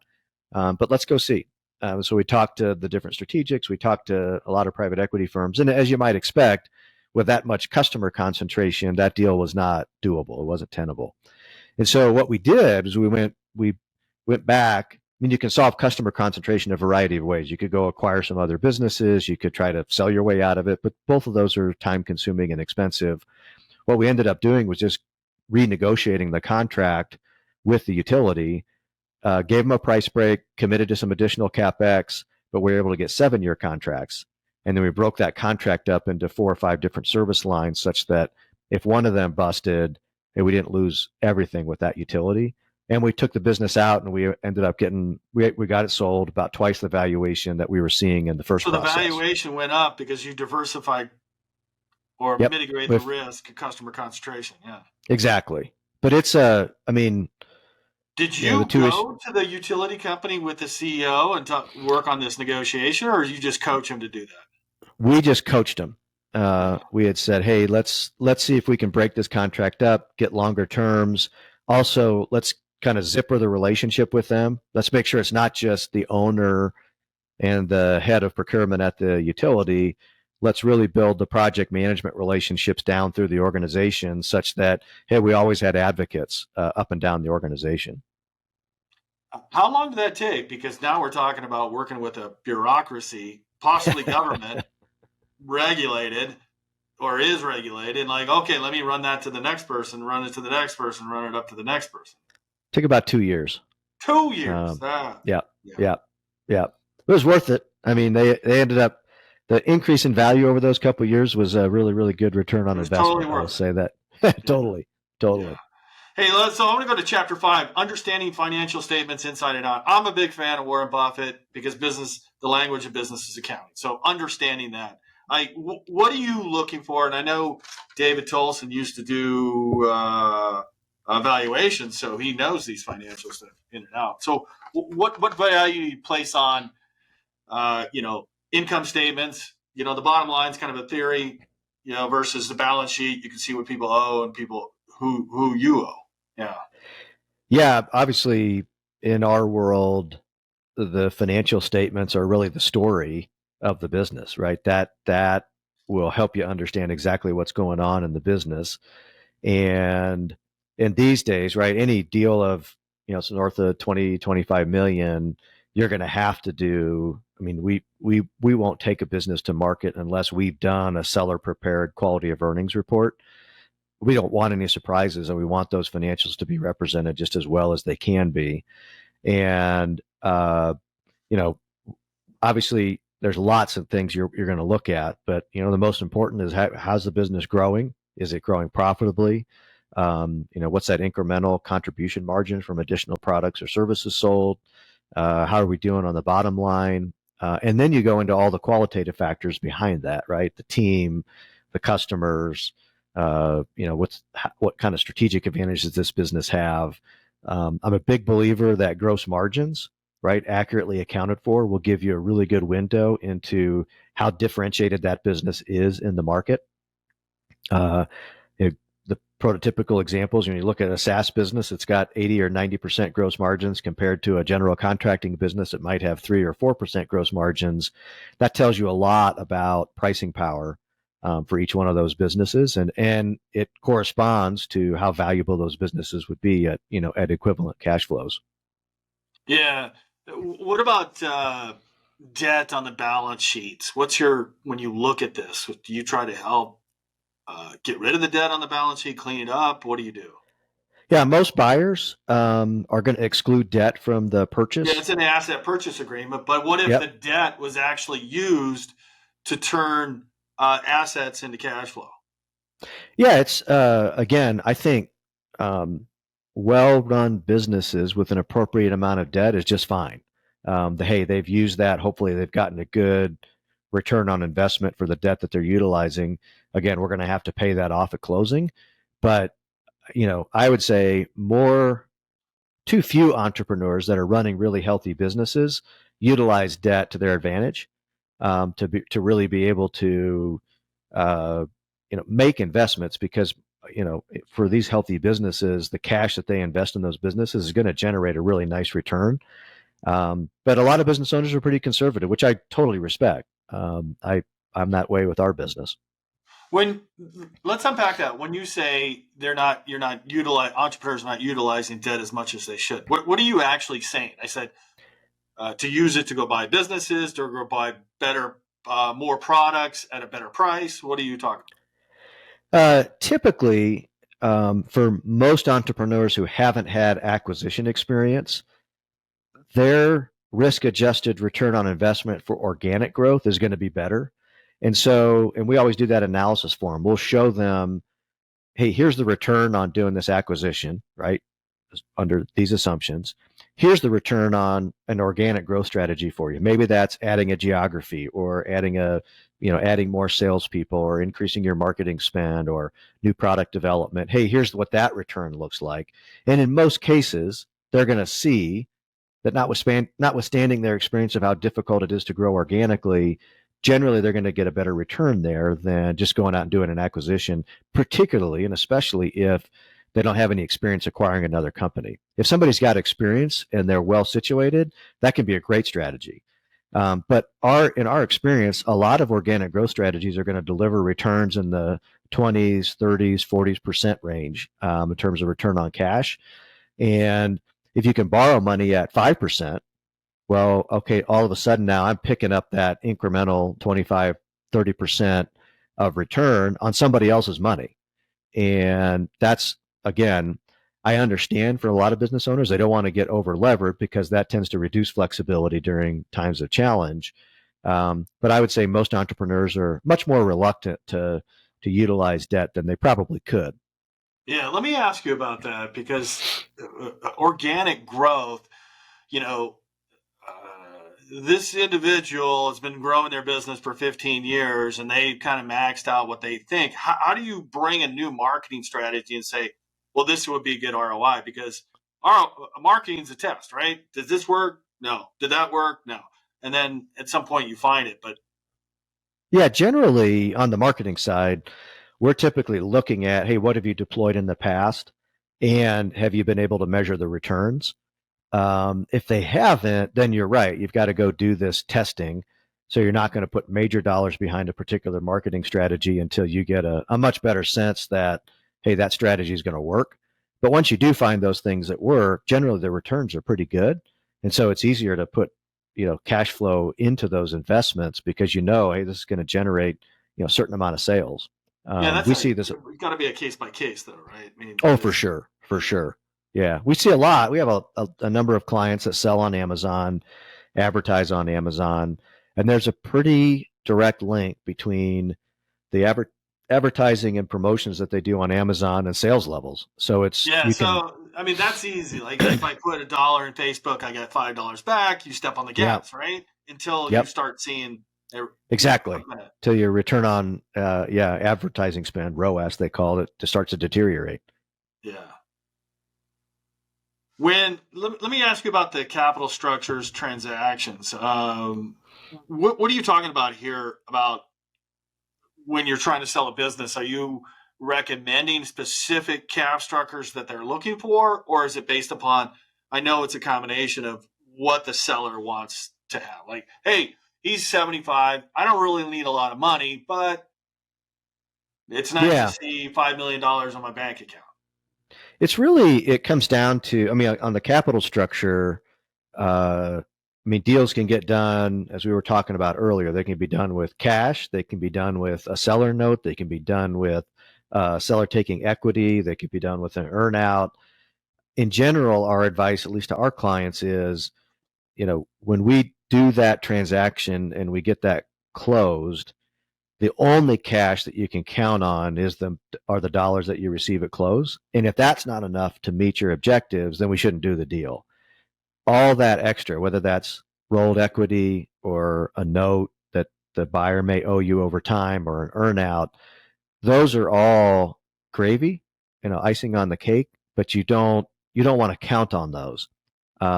but let's go see. So we talked to the different strategics. We talked to a lot of private equity firms. And as you might expect, with that much customer concentration, that deal was not doable. It wasn't tenable. And so what we did is we went back. I mean, you can solve customer concentration a variety of ways. You could go acquire some other businesses. You could try to sell your way out of it, but both of those are time consuming and expensive. What we ended up doing was just renegotiating the contract with the utility, gave them a price break, committed to some additional CapEx, but we were able to get 7-year contracts. And then we broke that contract up into 4 or 5 different service lines, such that if one of them busted, we didn't lose everything with that utility. And we took the business out, and we ended up we got it sold about twice the valuation that we were seeing in the first process. So the valuation went up because you diversified or mitigate the risk of customer concentration. Yeah, exactly. But it's did you go to the utility company with the CEO and work on this negotiation, or you just coach him to do that? We just coached him. We had said, hey, let's see if we can break this contract up, get longer terms. Also, let's kind of zipper the relationship with them. Let's make sure it's not just the owner and the head of procurement at the utility. Let's really build the project management relationships down through the organization, such that, hey, we always had advocates up and down the organization. How long did that take? Because now we're talking about working with a bureaucracy, possibly government, regulated or is regulated. And like, okay, let me run that to the next person, run it to the next person, run it up to the next person. Took about 2 years. 2 years. Yeah. It was worth it. I mean, they ended up, the increase in value over those couple of years was a really, really good return on investment. Totally worth I'll say that. Totally. Yeah. Hey, so I'm going to go to chapter 5, understanding financial statements inside and out. I'm a big fan of Warren Buffett because the language of business is accounting. So understanding that. What are you looking for? And I know David Tolson used to do evaluations, so he knows these financial stuff in and out. So what value do you place on, income statements? The bottom line is kind of a theory, versus the balance sheet. You can see what people owe and people who you owe. Yeah. Yeah. Obviously, in our world, the financial statements are really the story of the business, right? That will help you understand exactly what's going on in the business. And in these days, right, any deal of, it's north of 20, 25 million, you're going to have to do, I mean, we won't take a business to market unless we've done a seller prepared quality of earnings report, we don't want any surprises, and we want those financials to be represented just as well as they can be. And you know, obviously there's lots of things you're going to look at, but the most important is how's the business growing? Is it growing profitably? What's that incremental contribution margin from additional products or services sold? How are we doing on the bottom line? And then you go into all the qualitative factors behind that, right? The team, the customers, what kind of strategic advantages does this business have? I'm a big believer that gross margins, right, accurately accounted for, will give you a really good window into how differentiated that business is in the market. The prototypical examples, when you look at a SaaS business, it's got 80 or 90% gross margins compared to a general contracting business that might have 3 or 4% gross margins. That tells you a lot about pricing power for each one of those businesses, and it corresponds to how valuable those businesses would be at equivalent cash flows. Yeah. What about debt on the balance sheets? When you look at this, do you try to help get rid of the debt on the balance sheet, clean it up? What do you do? Yeah, most buyers are going to exclude debt from the purchase. Yeah, it's an asset purchase agreement, but what if the debt was actually used to turn assets into cash flow? Yeah, it's again, I think well-run businesses with an appropriate amount of debt is just fine. They've used that. Hopefully, they've gotten a good return on investment for the debt that they're utilizing. Again, we're going to have to pay that off at closing, but I would say too few entrepreneurs that are running really healthy businesses utilize debt to their advantage to really be able to make investments, because for these healthy businesses, the cash that they invest in those businesses is going to generate a really nice return. But a lot of business owners are pretty conservative, which I totally respect. I'm that way with our business. Let's unpack that. When you say entrepreneurs are not utilizing debt as much as they should, what are you actually saying? I said to use it to go buy businesses, to go buy better, more products at a better price. What are you talking about? Typically, for most entrepreneurs who haven't had acquisition experience, their risk-adjusted return on investment for organic growth is going to be better. And we always do that analysis for them. We'll show them, hey, here's the return on doing this acquisition, right? Under these assumptions. Here's the return on an organic growth strategy for you. Maybe that's adding a geography, or adding more salespeople, or increasing your marketing spend, or new product development. Hey, here's what that return looks like. And in most cases, they're going to see that notwithstanding their experience of how difficult it is to grow organically, generally they're going to get a better return there than just going out and doing an acquisition, particularly and especially if they don't have any experience acquiring another company. If somebody's got experience and they're well situated, that can be a great strategy. But in our experience, a lot of organic growth strategies are going to deliver returns in the 20s, 30s, 40% range in terms of return on cash. And if you can borrow money at 5%, well, okay, all of a sudden now I'm picking up that incremental 25, 30% of return on somebody else's money. And that's, again, I understand for a lot of business owners, they don't want to get over levered because that tends to reduce flexibility during times of challenge. But I would say most entrepreneurs are much more reluctant to utilize debt than they probably could. Yeah, let me ask you about that, because organic growth, this individual has been growing their business for 15 years and they kind of maxed out what they think. How do you bring a new marketing strategy and say, well, this would be a good ROI? Because our marketing is a test, right? Does this work? No. Did that work? No. And then at some point you find it. But yeah, generally on the marketing side, we're typically looking at, hey, what have you deployed in the past? And have you been able to measure the returns? If they haven't, then you're right. You've got to go do this testing. So you're not going to put major dollars behind a particular marketing strategy until you get a much better sense that, hey, that strategy is going to work. But once you do find those things that work, generally the returns are pretty good. And so it's easier to put, cash flow into those investments because hey, this is going to generate, a certain amount of sales. Yeah, We see this. it's got to be a case by case, though, right? I mean, Oh, for sure, for sure. Yeah, we see a lot. We have a number of clients that sell on Amazon, advertise on Amazon, and there's a pretty direct link between the advertising and promotions that they do on Amazon and sales levels. So it's yeah. you can, So I mean, that's easy. Like if I put $1 in Facebook, I get $5 back. You step on the yeah, gas, right? Until you yep, start seeing, exactly. okay. Till your return on advertising spend, ROAS they call it, to start to deteriorate. Yeah. Let me ask you about the capital structures transactions. What are you talking about here? About when you're trying to sell a business, are you recommending specific cap structures that they're looking for, or is it based upon? I know it's a combination of what the seller wants to have. Like, hey, he's 75. I don't really need a lot of money, but it's nice to Yeah, see $5 million on my bank account. it comes down to, I mean, on the capital structure, I mean, deals can get done, as we were talking about earlier. They can be done with cash. They can be done with a seller note. They can be done with seller taking equity. They could be done with an earnout. In general, our advice, at least to our clients, is, when we do that transaction and we get that closed, the only cash that you can count on are the dollars that you receive at close. And if that's not enough to meet your objectives, then we shouldn't do the deal. All that extra, whether that's rolled equity or a note that the buyer may owe you over time or an earnout, those are all gravy, icing on the cake, but you don't want to count on those.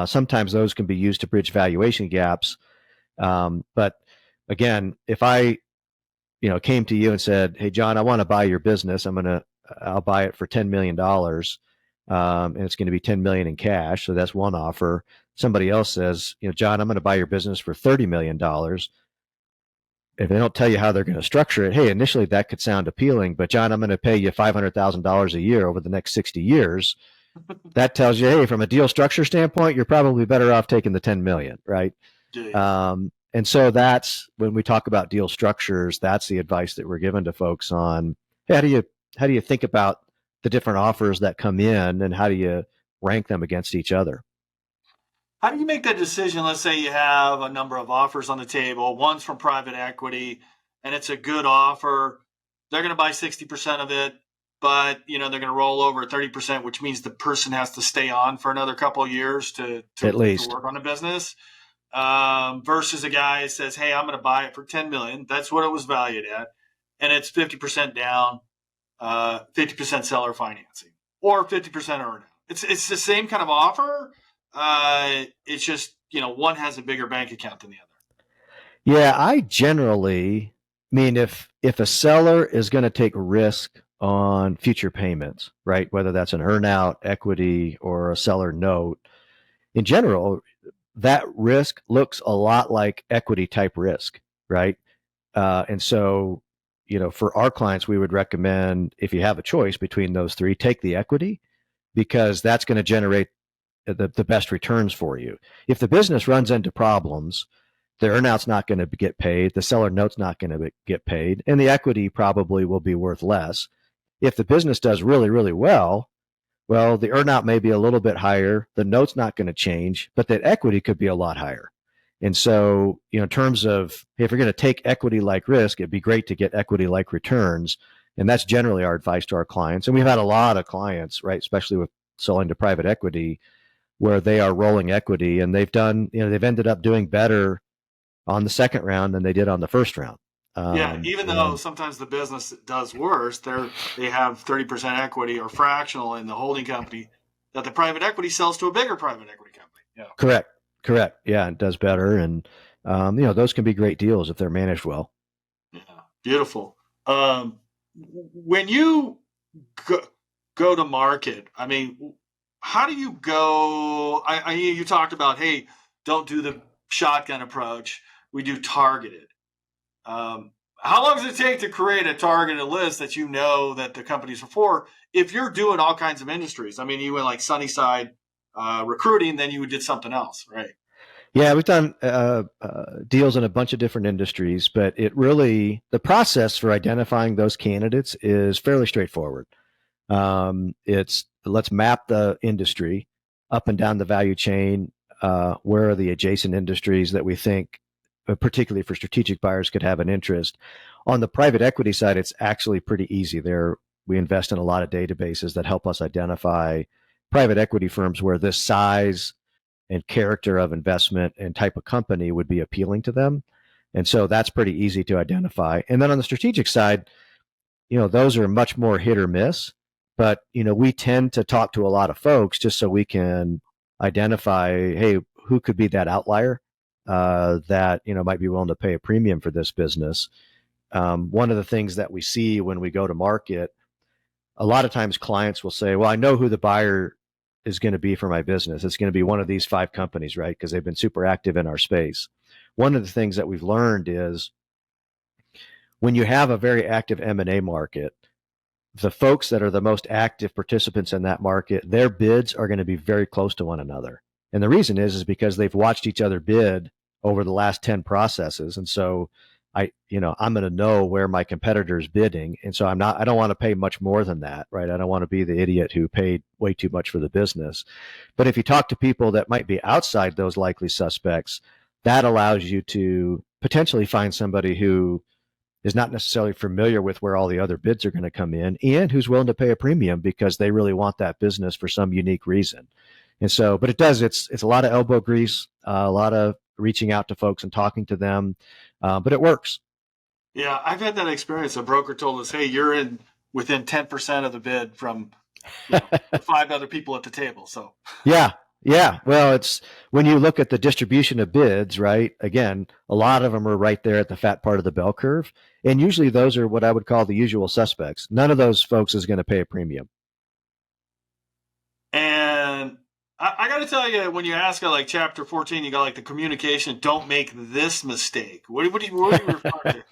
Sometimes those can be used to bridge valuation gaps. But again, if I came to you and said, "Hey, John, I want to buy your business. I'll buy it for $10 million, and it's going to be 10 million in cash." So that's one offer. Somebody else says, "John, I'm going to buy your business for $30 million." If they don't tell you how they're going to structure it, hey, initially that could sound appealing, but John, I'm going to pay you $500,000 a year over the next 60 years. That tells you, hey, from a deal structure standpoint, you're probably better off taking the 10 million, right? And so that's when we talk about deal structures, that's the advice that we're given to folks on, hey, how do you think about the different offers that come in, and how do you rank them against each other? How do you make that decision? Let's say you have a number of offers on the table. One's from private equity, and it's a good offer. They're going to buy 60% of it, but they're going to roll over 30%, which means the person has to stay on for another couple of years At to least. work on the business. Versus a guy who says, "Hey, I'm going to buy it for 10 million. That's what it was valued at, and it's 50% down, 50% seller financing, or 50% earnout." It's the same kind of offer. It's just one has a bigger bank account than the other. Yeah, I generally mean, if a seller is going to take risk on future payments, right? Whether that's an earnout, equity, or a seller note, in general, that risk looks a lot like equity type risk, right? And so, for our clients, we would recommend, if you have a choice between those three, take the equity, because that's going to generate the best returns for you. If the business runs into problems, the earnout's not going to get paid, the seller note's not going to get paid, and the equity probably will be worth less. If the business does really, really well, the earnout may be a little bit higher, the note's not going to change, but that equity could be a lot higher. And so, in terms of, hey, if you're going to take equity like risk, it'd be great to get equity like returns. And that's generally our advice to our clients. And we've had a lot of clients, right, especially with selling to private equity, where they are rolling equity, and they've ended up doing better on the second round than they did on the first round. Yeah, even though sometimes the business does worse, they have 30% equity or fractional in the holding company that the private equity sells to a bigger private equity company. Yeah, Correct. Yeah, it does better, and those can be great deals if they're managed well. yeah, beautiful. When you go to market, I mean, how do you go? You talked about, hey, don't do the shotgun approach. We do targeted. How long does it take to create a targeted list that that the companies are for? If you're doing all kinds of industries, I mean, you went like Sunnyside recruiting, then you did something else, right? Yeah, we've done deals in a bunch of different industries, but the process for identifying those candidates is fairly straightforward. It's let's map the industry up and down the value chain. Where are the adjacent industries that we think, particularly for strategic buyers, could have an interest? On the private equity side, it's actually pretty easy. We invest in a lot of databases that help us identify private equity firms where this size and character of investment and type of company would be appealing to them. And so that's pretty easy to identify. And then on the strategic side, those are much more hit or miss. But, we tend to talk to a lot of folks just so we can identify, hey, who could be that outlier that, might be willing to pay a premium for this business. One of the things that we see when we go to market, a lot of times clients will say, well, I know who the buyer is going to be for my business. It's going to be one of these 5 companies, right? Because they've been super active in our space. One of the things that we've learned is when you have a very active M&A market, the folks that are the most active participants in that market, their bids are going to be very close to one another. And the reason is because they've watched each other bid over the last 10 processes. And so I'm going to know where my competitor is bidding. And so I don't want to pay much more than that, right? I don't want to be the idiot who paid way too much for the business. But if you talk to people that might be outside those likely suspects, that allows you to potentially find somebody who is not necessarily familiar with where all the other bids are going to come in and who's willing to pay a premium because they really want that business for some unique reason. And so, but it's a lot of elbow grease, a lot of reaching out to folks and talking to them, but it works. Yeah, I've had that experience. A broker told us, hey, you're in within 10% of the bid from the 5 other people at the table. So yeah. Yeah, well, it's when you look at the distribution of bids, right? Again, a lot of them are right there at the fat part of the bell curve. And usually those are what I would call the usual suspects. None of those folks is going to pay a premium. And I got to tell you, when you ask like chapter 14, you got like the communication, don't make this mistake. What do you refer to?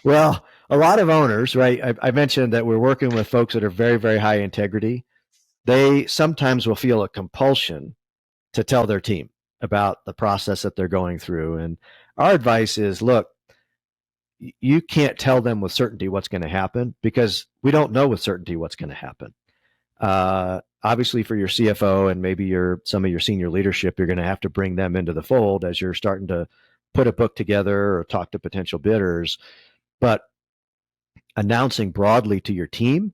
Well, a lot of owners, right? I mentioned that we're working with folks that are very, very high integrity. They sometimes will feel a compulsion to tell their team about the process that they're going through. And our advice is, look, you can't tell them with certainty what's going to happen because we don't know with certainty what's going to happen. Obviously, for your CFO and maybe some of your senior leadership, you're going to have to bring them into the fold as you're starting to put a book together or talk to potential bidders. But announcing broadly to your team,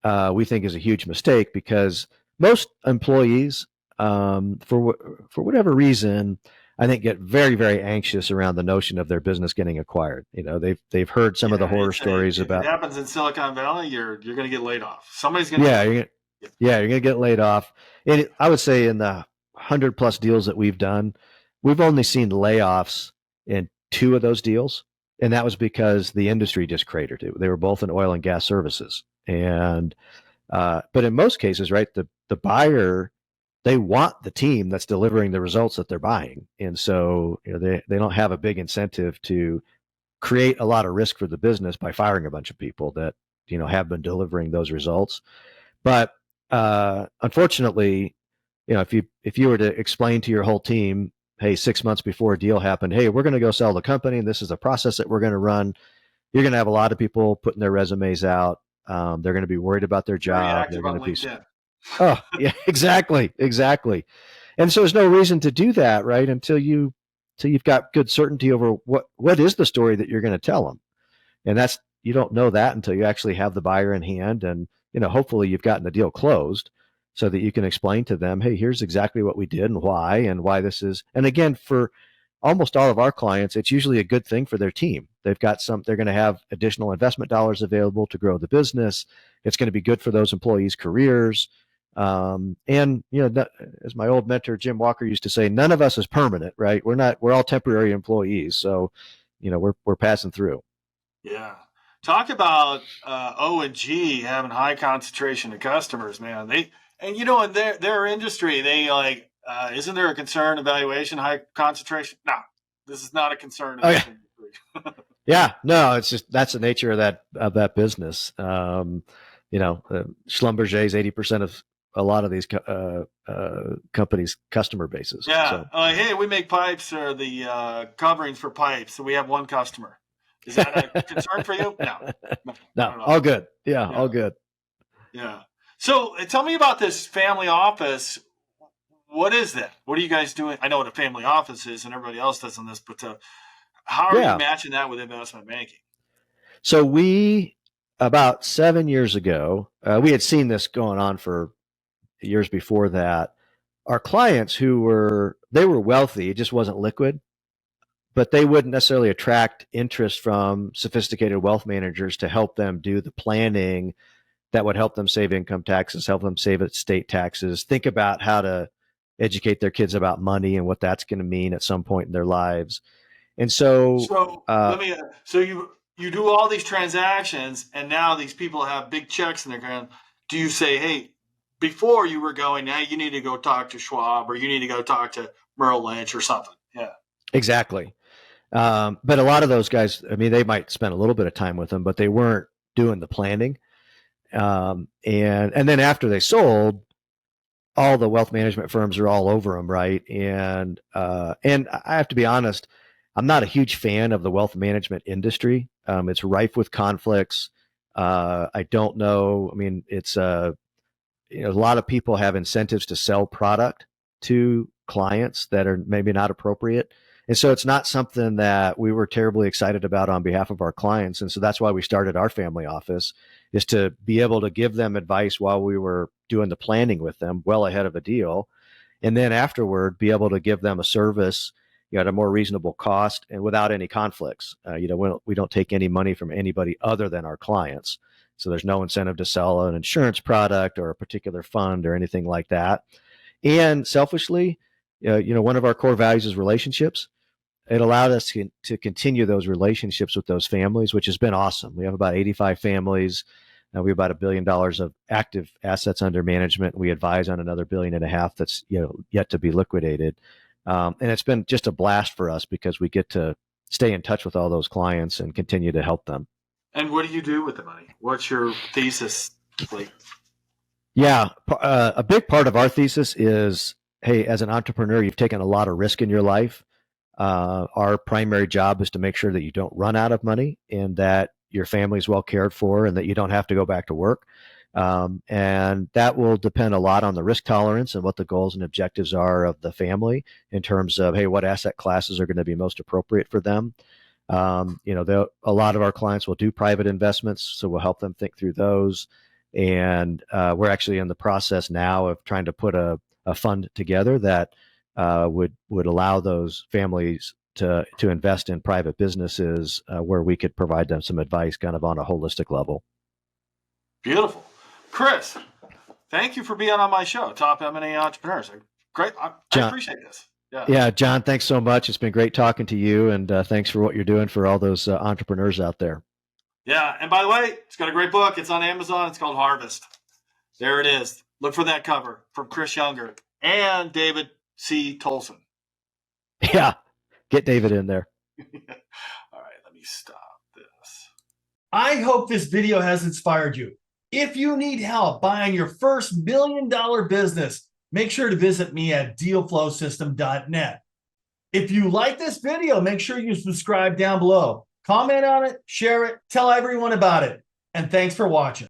we think is a huge mistake because most employees, for whatever reason, I think get very, very anxious around the notion of their business getting acquired. They've heard some of the horror stories about. If it happens in Silicon Valley, you're going to get laid off. Somebody's going to. You're going to get laid off. And I would say in the 100+ deals that we've done, we've only seen layoffs in 2 of those deals, and that was because the industry just cratered it. They were both in oil and gas services, and but in most cases, right, the buyer, they want the team that's delivering the results that they're buying. And so they don't have a big incentive to create a lot of risk for the business by firing a bunch of people that have been delivering those results. But unfortunately, if you were to explain to your whole team, hey, 6 months before a deal happened, hey, we're going to go sell the company and this is a process that we're going to run, you're going to have a lot of people putting their resumes out. They're going to be worried about their job. They're going to be Oh, yeah, exactly. And so there's no reason to do that, right? Until you've got good certainty over what is the story that you're going to tell them. And you don't know that until you actually have the buyer in hand. And, hopefully you've gotten the deal closed so that you can explain to them, hey, here's exactly what we did and why this is. And again, for almost all of our clients, it's usually a good thing for their team. They're going to have additional investment dollars available to grow the business. It's going to be good for those employees' careers. And as my old mentor Jim Walker used to say, none of us is permanent, right? We're all temporary employees, so we're passing through. Yeah, talk about O&G having high concentration of customers, man. In their industry, they like isn't there a concern evaluation high concentration? No, this is not a concern in this industry. Yeah, no, it's just that's the nature of that business. Schlumberger is 80% a lot of these companies' customer bases. Yeah. So, Hey, we make pipes or the coverings for pipes. So we have one customer. Is that a concern for you? No. no, Not at all. all good. Yeah, Yeah. all good. Yeah. So tell me about this family office. What is that? What are you guys doing? I know what a family office is and everybody else does on this, but how are you matching that with investment banking? So about 7 years ago, we had seen this going on for years before that. Our clients they were wealthy, it just wasn't liquid, but they wouldn't necessarily attract interest from sophisticated wealth managers to help them do the planning that would help them save income taxes, help them save estate taxes, think about how to educate their kids about money and what that's going to mean at some point in their lives. And so let me. So you do all these transactions, and now these people have big checks in their account. Do you say, hey, before you were going, hey, you need to go talk to Schwab, or you need to go talk to Merrill Lynch, or something? Yeah, exactly. But a lot of those guys, I mean, they might spend a little bit of time with them, but they weren't doing the planning. And then after they sold, all the wealth management firms are all over them, right? And I have to be honest, I'm not a huge fan of the wealth management industry. It's rife with conflicts. I don't know. I mean, it's a lot of people have incentives to sell product to clients that are maybe not appropriate. And so it's not something that we were terribly excited about on behalf of our clients. And so that's why we started our family office, is to be able to give them advice while we were doing the planning with them well ahead of a deal. And then afterward, be able to give them a service at a more reasonable cost and without any conflicts. We don't take any money from anybody other than our clients. So there's no incentive to sell an insurance product or a particular fund or anything like that. And selfishly, one of our core values is relationships. It allowed us to continue those relationships with those families, which has been awesome. We have about 85 families. We have about $1 billion of active assets under management. We advise on another $1.5 billion that's yet to be liquidated. And it's been just a blast for us because we get to stay in touch with all those clients and continue to help them. And what do you do with the money? What's your thesis, like? Yeah, a big part of our thesis is, hey, as an entrepreneur, you've taken a lot of risk in your life. Our primary job is to make sure that you don't run out of money and that your family is well cared for and that you don't have to go back to work. And that will depend a lot on the risk tolerance and what the goals and objectives are of the family in terms of, hey, what asset classes are going to be most appropriate for them. A lot of our clients will do private investments, so we'll help them think through those. And we're actually in the process now of trying to put a fund together that would allow those families to invest in private businesses where we could provide them some advice kind of on a holistic level. Beautiful. Chris, thank you for being on my show, Top M&A Entrepreneurs. Great. I appreciate this. Yeah, John, thanks so much. It's been great talking to you, and thanks for what you're doing for all those entrepreneurs out there. Yeah, and by the way, it's got a great book. It's on Amazon. It's called Harvest. There it is. Look for that cover from Chris Younger and David C. Tolson. Yeah, get David in there. All right, let me stop this. I hope this video has inspired you. If you need help buying your first $1 million business, make sure to visit me at dealflowsystem.net. If you like this video, make sure you subscribe down below. Comment on it, share it, tell everyone about it. And thanks for watching.